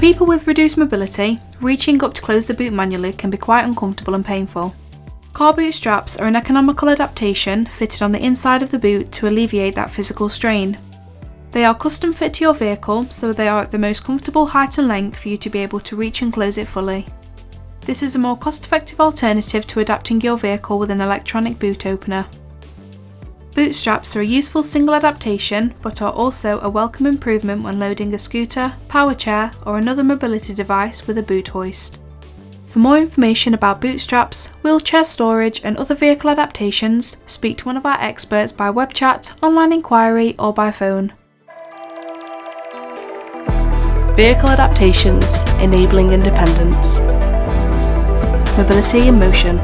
people with reduced mobility, reaching up to close the boot manually can be quite uncomfortable and painful. Car boot straps are an economical adaptation fitted on the inside of the boot to alleviate that physical strain. They are custom fit to your vehicle, so they are at the most comfortable height and length for you to be able to reach and close it fully. This is a more cost-effective alternative to adapting your vehicle with an electronic boot opener. Boot straps are a useful single adaptation, but are also a welcome improvement when loading a scooter, power chair, or another mobility device with a boot hoist. For more information about boot straps, wheelchair storage, and other vehicle adaptations, speak to one of our experts by web chat, online inquiry, or by phone. Vehicle Adaptations, enabling independence. Mobility in motion.